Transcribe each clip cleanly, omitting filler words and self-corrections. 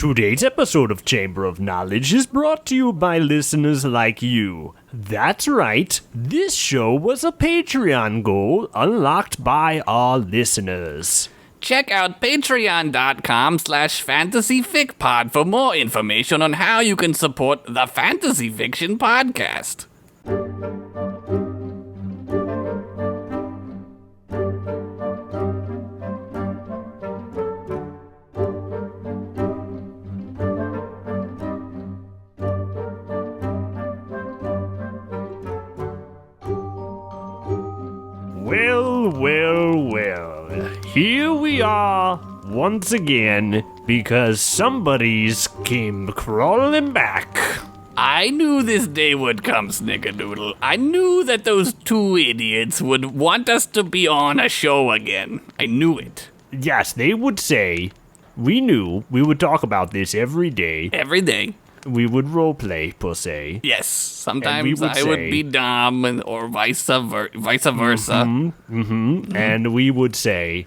Today's episode of Chamber of Knowledge is brought to you by listeners like you. That's right, this show was a Patreon goal unlocked by our listeners. Check out patreon.com/fantasyficpod for more information on how you can support the Fantasy Fiction Podcast. Well, here we are once again because somebody's came crawling back. I knew this day would come, Snickerdoodle. I knew that those two idiots would want us to be on a show again. I knew it. Yes, they would say, we knew we would talk about this every day. Every day. We would roleplay, per se. Yes, sometimes I would be Dom or vice versa. And we would say,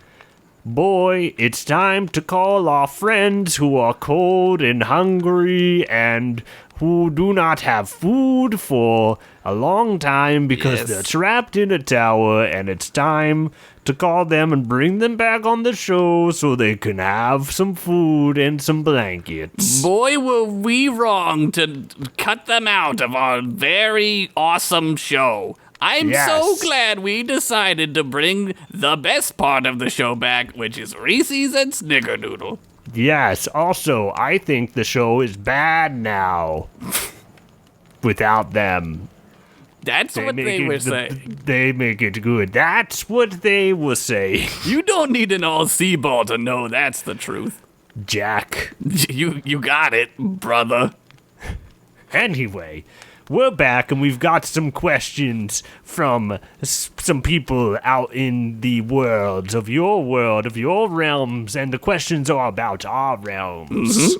boy, it's time to call our friends who are cold and hungry and who do not have food for a long time because they're trapped in a tower, and it's time to call them and bring them back on the show so they can have some food and some blankets. Boy, were we wrong to cut them out of our very awesome show. I'm so glad we decided to bring the best part of the show back, which is Reeses and Snickerdoodle. Yes, also, I think the show is bad now without them. That's what they were saying. They make it good. That's what they were saying. You don't need an all-C ball to know that's the truth. Jack. You got it, brother. Anyway, we're back and we've got some questions from some people out in the world, of your realms, and the questions are about our realms.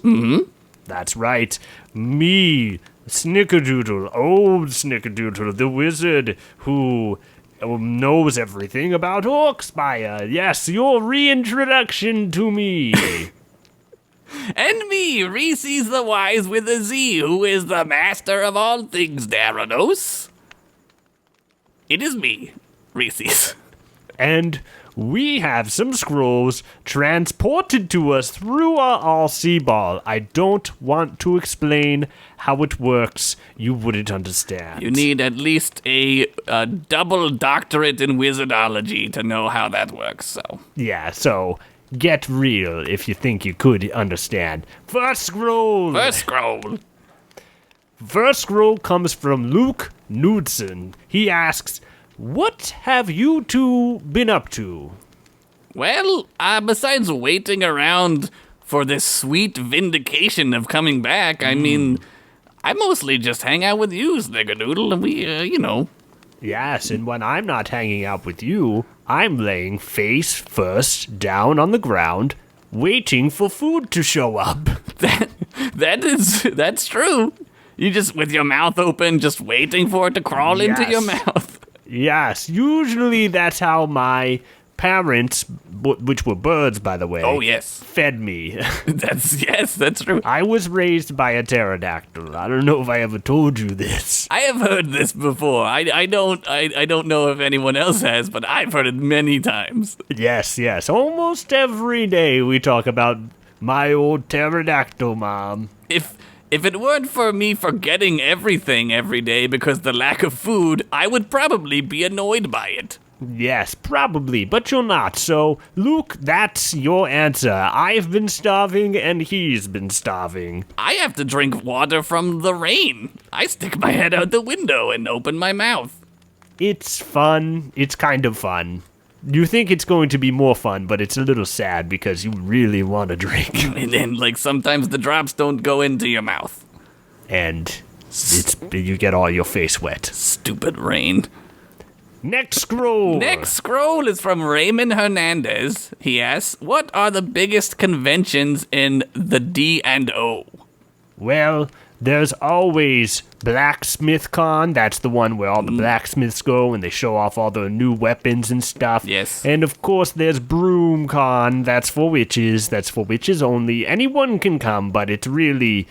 That's right. Me, Snickerdoodle, old Snickerdoodle, the wizard who knows everything about Orkspire. Yes, your reintroduction to me. And me, Reeses the Wise with a Z, who is the master of all things Darados. It is me, Reeses. And we have some scrolls transported to us through our all-C ball. I don't want to explain how it works. You wouldn't understand. You need at least a double doctorate in wizardology to know how that works, so. Yeah, so get real if you think you could understand. First scroll! First scroll comes from Luke Knudsen. He asks, what have you two been up to? Well, besides waiting around for this sweet vindication of coming back, I mean, I mostly just hang out with you, Snickerdoodle, and we, Yes, and when I'm not hanging out with you, I'm laying face first down on the ground, waiting for food to show up. That's true. You just, with your mouth open, just waiting for it to crawl into your mouth. Yes, usually that's how my parents, which were birds, by the way, fed me. That's true. I was raised by a pterodactyl. I don't know if I ever told you this. I have heard this before. I don't know if anyone else has, but I've heard it many times. Yes. Almost every day we talk about my old pterodactyl mom. If it weren't for me forgetting everything every day because the lack of food, I would probably be annoyed by it. Yes, probably, but you're not. So, Luke, that's your answer. I've been starving and he's been starving. I have to drink water from the rain. I stick my head out the window and open my mouth. It's fun. It's kind of fun. You think it's going to be more fun, but it's a little sad because you really want to drink. And then, sometimes the drops don't go into your mouth. And you get all your face wet. Stupid rain. Next scroll. Next scroll is from Raymond Hernandez. He asks, what are the biggest conventions in the D&O? Well, There's always Blacksmith Con. That's the one where all the blacksmiths go and they show off all the new weapons and stuff. Yes. And of course, there's Broom Con. That's for witches. That's for witches only. Anyone can come, but it's really,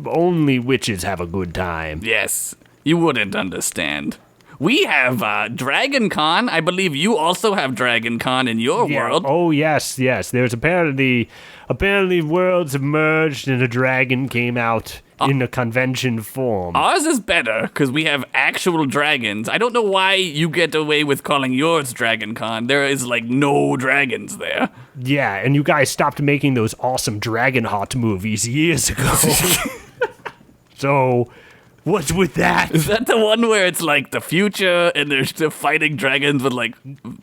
only witches have a good time. Yes. You wouldn't understand. We have Dragon Con. I believe you also have Dragon Con in your world. Oh, yes. There's apparently worlds have merged and a dragon came out in a convention form. Ours is better because we have actual dragons. I don't know why you get away with calling yours Dragon Con. There is no dragons there. Yeah, and you guys stopped making those awesome Dragonheart movies years ago. So, what's with that? Is that the one where it's the future and they're still fighting dragons with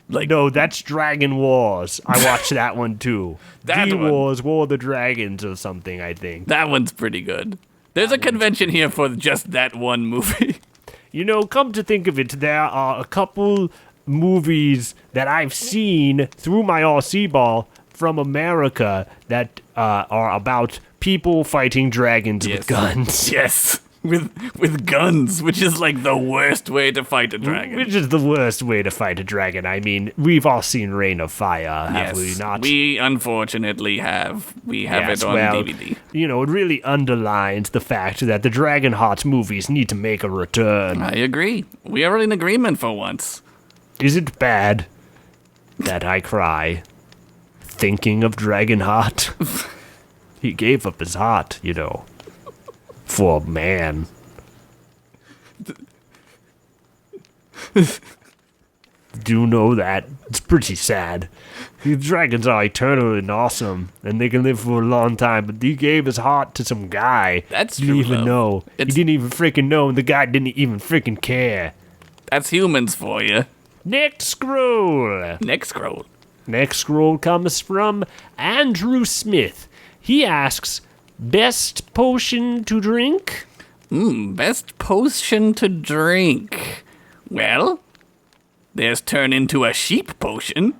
No, that's Dragon Wars. I watched that one too. That one. Wars, War of the Dragons or something, I think. That one's pretty good. There's a convention here for just that one movie. Come to think of it, there are a couple movies that I've seen through my RC ball from America that are about people fighting dragons with guns. Yes. With guns, which is the worst way to fight a dragon. Which is the worst way to fight a dragon. We've all seen Reign of Fire, have we not? We unfortunately have. We have it on DVD. It really underlines the fact that the Dragonheart movies need to make a return. I agree. We are in agreement for once. Is it bad that I cry thinking of Dragonheart? He gave up his heart, for a man. Do you know that? It's pretty sad. The dragons are eternal and awesome, and they can live for a long time, but he gave his heart to some guy. That's He didn't true even love. know. He didn't even freaking know, and the guy didn't even freaking care. That's humans for you. Next scroll. Next scroll. Next scroll comes from Andrew Smith. He asks, best potion to drink? Best potion to drink. Well, there's turn into a sheep potion.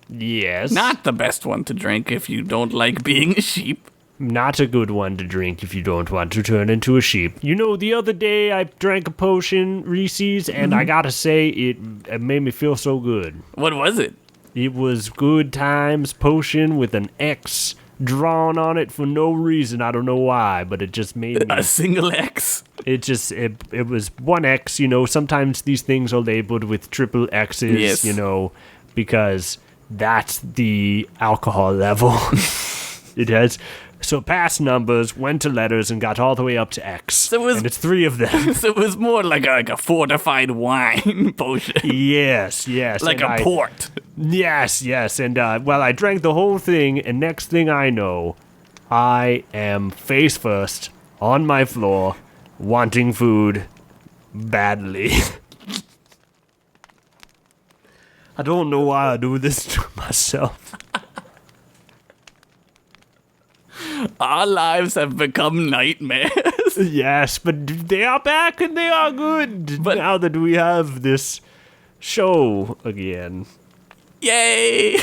Yes. Not the best one to drink if you don't like being a sheep. Not a good one to drink if you don't want to turn into a sheep. The other day I drank a potion, Reese's, and I gotta say, it made me feel so good. What was it? It was Good Times potion with an X drawn on it for no reason. I don't know why, but it just made me... A single X? It was one X, sometimes these things are labeled with triple X's, Yes. Because that's the alcohol level. It has surpassed numbers, went to letters, and got all the way up to X. And it's 3 of them. So it was more like a fortified wine potion. Yes. Like a port. Yes. And, I drank the whole thing, and next thing I know, I am face first on my floor, wanting food badly. I don't know why I do this to myself. Our lives have become nightmares. Yes, but they are back and they are good. But now that we have this show again. Yay!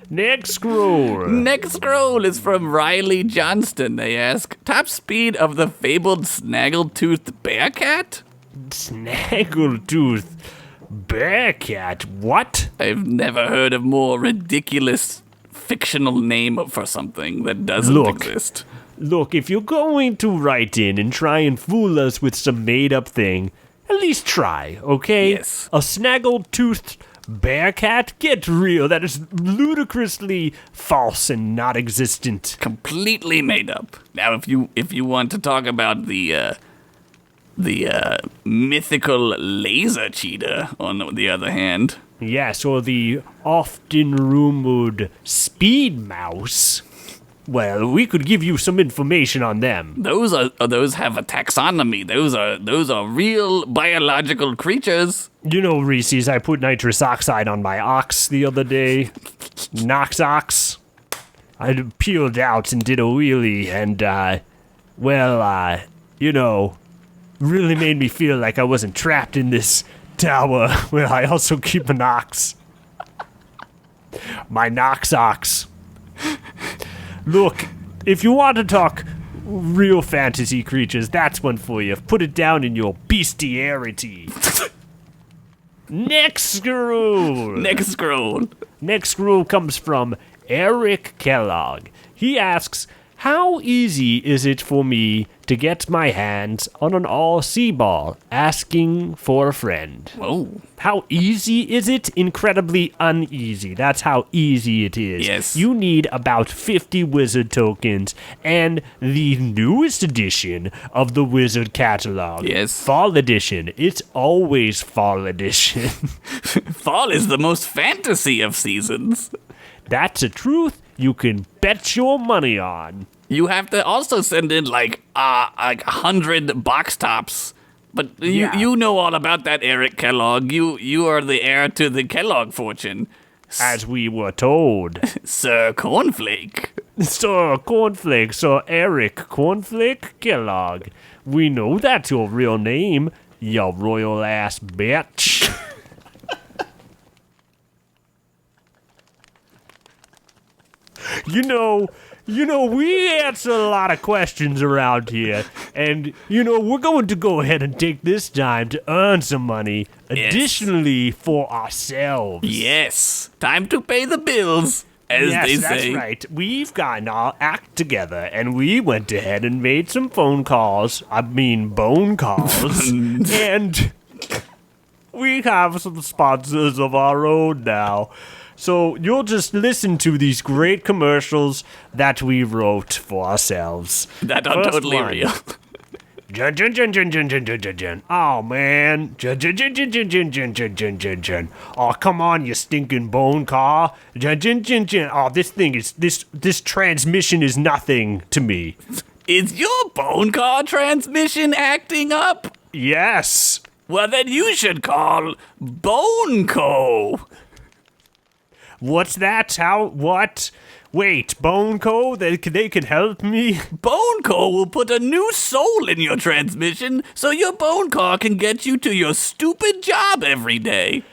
Next scroll. Next scroll is from Riley Johnston. They ask, top speed of the fabled snaggletooth bearcat? Snaggletooth bearcat? What? I've never heard of more ridiculous fictional name for something that doesn't exist. Look, if you're going to write in and try and fool us with some made-up thing, at least try, okay? Yes. A snaggletooth bearcat? Get real. That is ludicrously false and not existent. Completely made up. Now, if you want to talk about the mythical laser cheetah, on the other hand. Yes, or the often rumored speed mouse. Well, we could give you some information on them. Those have a taxonomy. Those are real biological creatures. Reese's, I put nitrous oxide on my ox the other day. Nox ox. I peeled out and did a wheelie and, really made me feel like I wasn't trapped in this tower where I also keep an ox. My Nox ox. Look, If you want to talk real fantasy creatures, that's one for you. Put it down in your bestiarity. Next rule. Next rule comes from Eric Kellogg. He asks, how easy is it for me to get my hands on an all-C ball? Asking for a friend. Whoa. How easy is it? Incredibly uneasy. That's how easy it is. Yes. You need about 50 wizard tokens and the newest edition of the wizard catalog. Yes. Fall edition. It's always fall edition. Fall is the most fantasy of seasons. That's a truth you can bet your money on. You have to also send in like 100 box tops. But you know all about that, Eric Kellogg. You are the heir to the Kellogg fortune. As we were told. Sir Cornflake. Sir Cornflake, Sir Eric Cornflake Kellogg. We know that's your real name, you royal ass bitch. You know, we answer a lot of questions around here, and, we're going to go ahead and take this time to earn some money additionally for ourselves. Yes, time to pay the bills, as they say. Yes, that's right. We've gotten our act together, and we went ahead and made some bone calls, and we have some sponsors of our own now. So you'll just listen to these great commercials that we wrote for ourselves. That are totally real. Oh, man. Oh, come on, you stinking bone car. Oh, this transmission is nothing to me. Is your bone car transmission acting up? Yes. Well, then you should call Bone Co. What's that? What? Wait, Bone Co? They could help me? Bone Co will put a new soul in your transmission so your bone car can get you to your stupid job every day.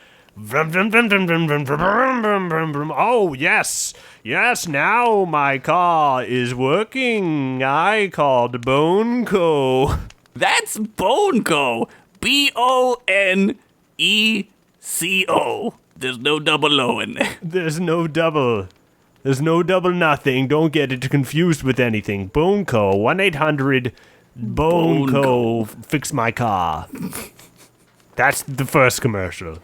Oh, yes. Yes, now my car is working. I called Bone Co. That's Bone Co. BONECO. There's no double O in there. There's no double nothing. Don't get it confused with anything. Bone Co. 1-800-BONE-CO. Fix my car. That's the first commercial.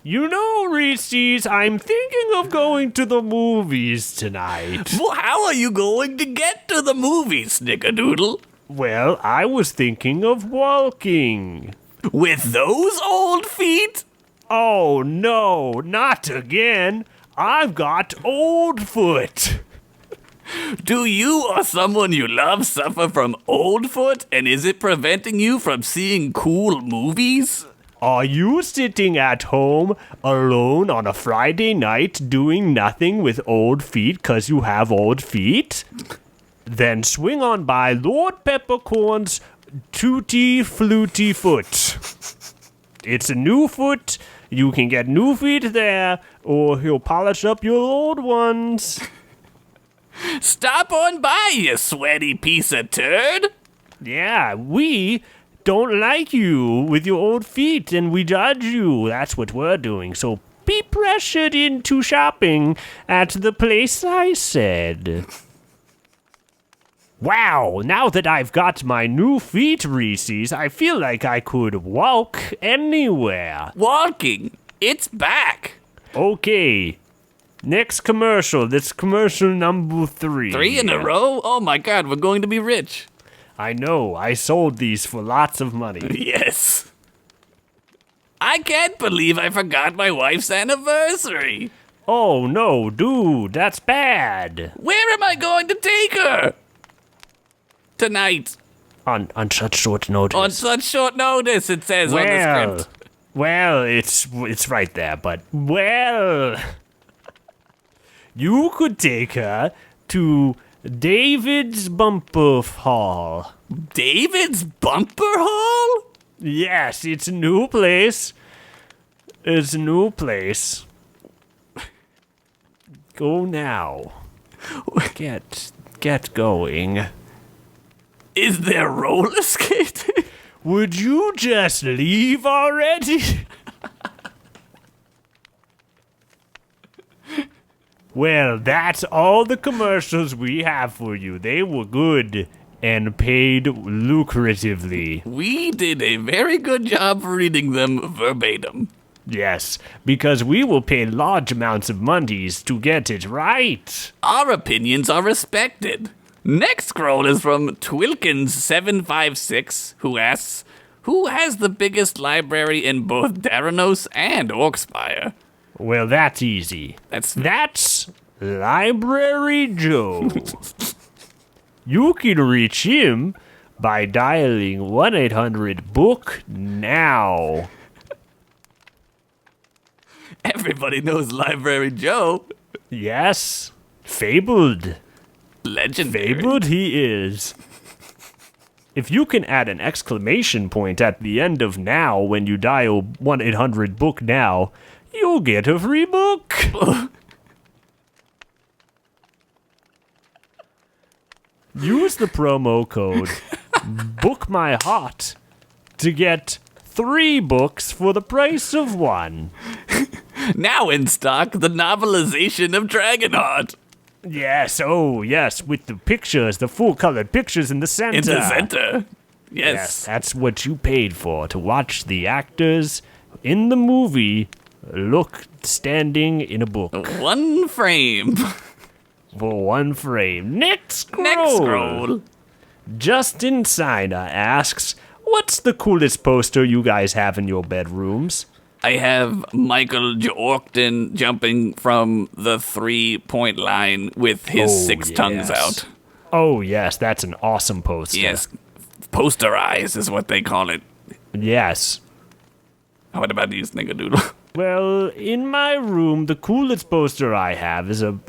Reeses, I'm thinking of going to the movies tonight. Well, how are you going to get to the movies, Snickerdoodle? Well, I was thinking of walking. With those old feet? Oh, no, not again. I've got old foot. Do you or someone you love suffer from old foot, and is it preventing you from seeing cool movies? Are you sitting at home alone on a Friday night doing nothing with old feet because you have old feet? Then swing on by Lord Peppercorn's Tutti Fluty Foot. It's a new foot. You can get new feet there, or he'll polish up your old ones. Stop on by, you sweaty piece of turd. Yeah, we don't like you with your old feet, and we judge you. That's what we're doing. So be pressured into shopping at the place I said. Wow, now that I've got my new feet, Reeses, I feel like I could walk anywhere. Walking. It's back. Okay. Next commercial. That's commercial number 3. 3 in a row? Oh my god, we're going to be rich. I know. I sold these for lots of money. Yes. I can't believe I forgot my wife's anniversary. Oh no, dude, that's bad. Where am I going to take her? Tonight. On such short notice. On such short notice, it says on the script. Well, it's right there, but, you could take her to David's Bumper Hall. David's Bumper Hall? Yes, it's a new place. Go now. Get going. Is there roller skating? Would you just leave already? Well, that's all the commercials we have for you. They were good and paid lucratively. We did a very good job reading them verbatim. Yes, because we will pay large amounts of monies to get it right. Our opinions are respected. Next scroll is from Twilkins756, who asks, who has the biggest library in both Daranos and Orkspire? Well, that's easy. That's Library Joe. You can reach him by dialing 1-800-BOOK-NOW. Everybody knows Library Joe. Yes, fabled. Legendary. Fabled he is. If you can add an exclamation point at the end of now when you dial 1-800-BOOK-NOW, you'll get a free book. Use the promo code BOOKMyHeart to get 3 books for the price of 1. Now in stock, the novelization of Dragonheart. Yes, oh yes, with the pictures, the full-colored pictures in the center. In the center. Yes, that's what you paid for, to watch the actors in the movie look standing in a book. 1 frame. For 1 frame. Next scroll. Next scroll. Justin Sina asks, what's the coolest poster you guys have in your bedrooms? I have Michael Jordan jumping from the 3-point line with his 6 tongues out. Oh, yes, that's an awesome poster. Yes, posterize is what they call it. Yes. What about you, Snickerdoodle? Well, in my room, the coolest poster I have is a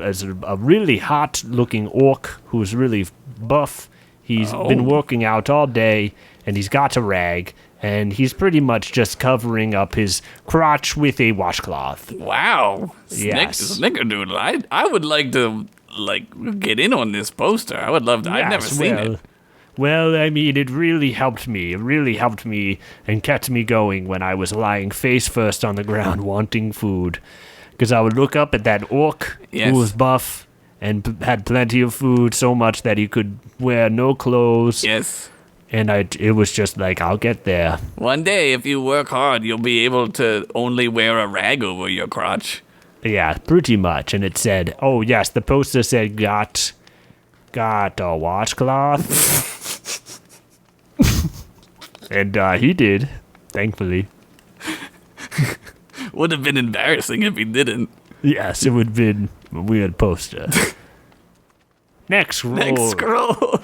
really hot-looking orc who's really buff. He's been working out all day, and he's got a rag, and he's pretty much just covering up his crotch with a washcloth. Wow. Yes. Snickerdoodle. I would like to, get in on this poster. I would love to. I've never seen it. Well, I mean, it really helped me. It really helped me and kept me going when I was lying face first on the ground wanting food. Because I would look up at that orc who was buff and had plenty of food, so much that he could wear no clothes. Yes. And it was just like, I'll get there. One day, if you work hard, you'll be able to only wear a rag over your crotch. Yeah, pretty much. And it said, oh, yes, the poster said, got a washcloth. And he did, thankfully. Would have been embarrassing if he didn't. Yes, it would have been a weird poster. Next scroll.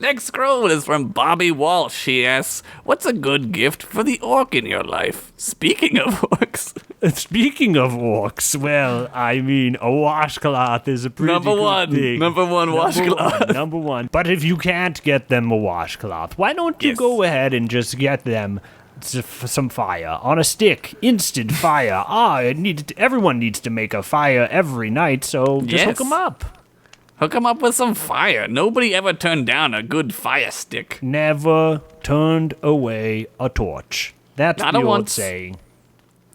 Next scroll is from Bobby Walsh. She asks, what's a good gift for the orc in your life? Speaking of orcs. Speaking of orcs, well, I mean, a washcloth is a pretty good thing. Number one washcloth. Number one. But if you can't get them a washcloth, why don't you go ahead and just get them some fire on a stick? Instant fire. Everyone needs to make a fire every night, so just hook them up. Hook them up with some fire. Nobody ever turned down a good fire stick. Never turned away a torch. That's the old saying.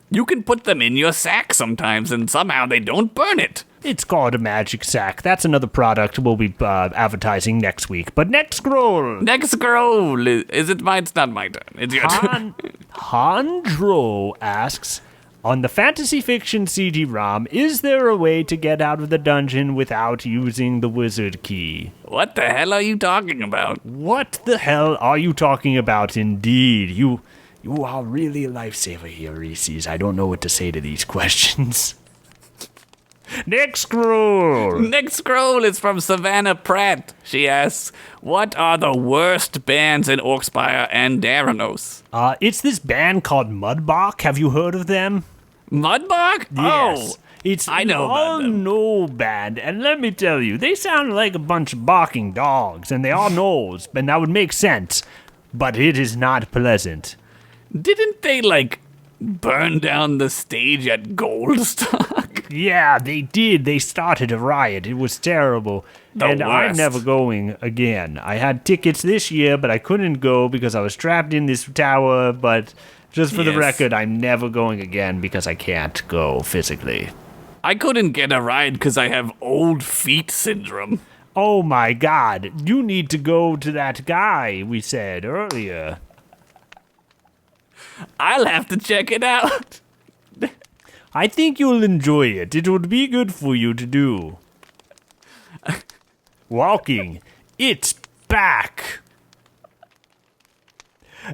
You can put them in your sack sometimes, and somehow they don't burn it. It's called a magic sack. That's another product we'll be advertising next week. But next scroll. Next scroll. Is it mine? It's not my turn. It's your turn. Handro asks, on the fantasy fiction CD-ROM, is there a way to get out of the dungeon without using the wizard key? What the hell are you talking about? What the hell are you talking about, indeed? You are really a lifesaver here, Reeses. I don't know what to say to these questions. Next scroll. Next scroll is from Savannah Pratt. She asks, what are the worst bands in Orkspire and Daranos? It's this band called Mudbark. Have you heard of them? Mudbark? Yes. Oh, I know about them. No band, and let me tell you, they sound like a bunch of barking dogs, and they are gnolls, and that would make sense, but it is not pleasant. Didn't they, burn down the stage at Goldstock? Yeah, they did. They started a riot. It was terrible. And I'm never going again. I had tickets this year, but I couldn't go because I was trapped in this tower. But just for the record, I'm never going again because I can't go physically. I couldn't get a ride because I have old feet syndrome. Oh my God. You need to go to that guy we said earlier. I'll have to check it out. I think you'll enjoy it. It would be good for you to do. Walking. It's back.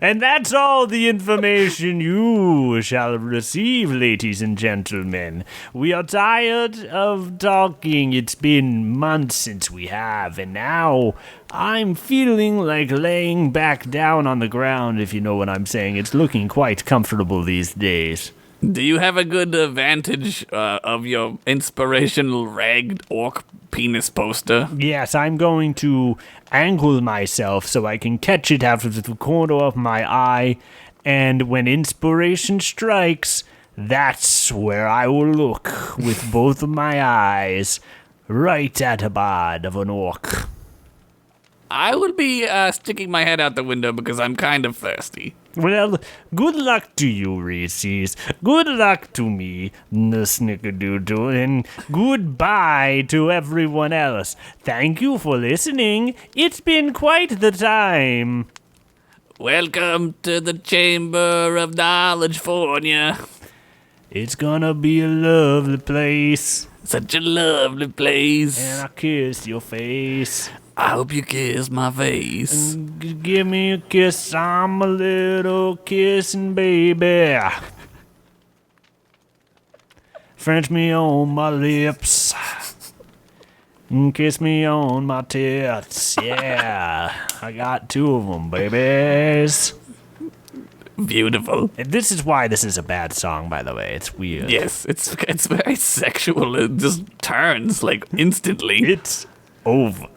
And that's all the information you shall receive, ladies and gentlemen. We are tired of talking. It's been months since we have, and now I'm feeling like laying back down on the ground, if you know what I'm saying. It's looking quite comfortable these days. Do you have a good vantage of your inspirational ragged orc penis poster? Yes, I'm going to angle myself so I can catch it out of the corner of my eye, and when inspiration strikes, that's where I will look with both of my eyes, right at a bod of an orc. I would be sticking my head out the window because I'm kind of thirsty. Well, good luck to you, Reeses. Good luck to me, the Snickerdoodle, and goodbye to everyone else. Thank you for listening. It's been quite the time. Welcome to the Chamber of Knowledge-fornia. It's gonna be a lovely place. Such a lovely place. And I'll kiss your face. I hope you kiss my face. Give me a kiss, I'm a little kissing baby. French me on my lips. And kiss me on my tits. Yeah, I got 2 of them, babies. Beautiful. And this is why this is a bad song, by the way. It's weird. Yes, it's very sexual. It just turns, like, instantly. It's over.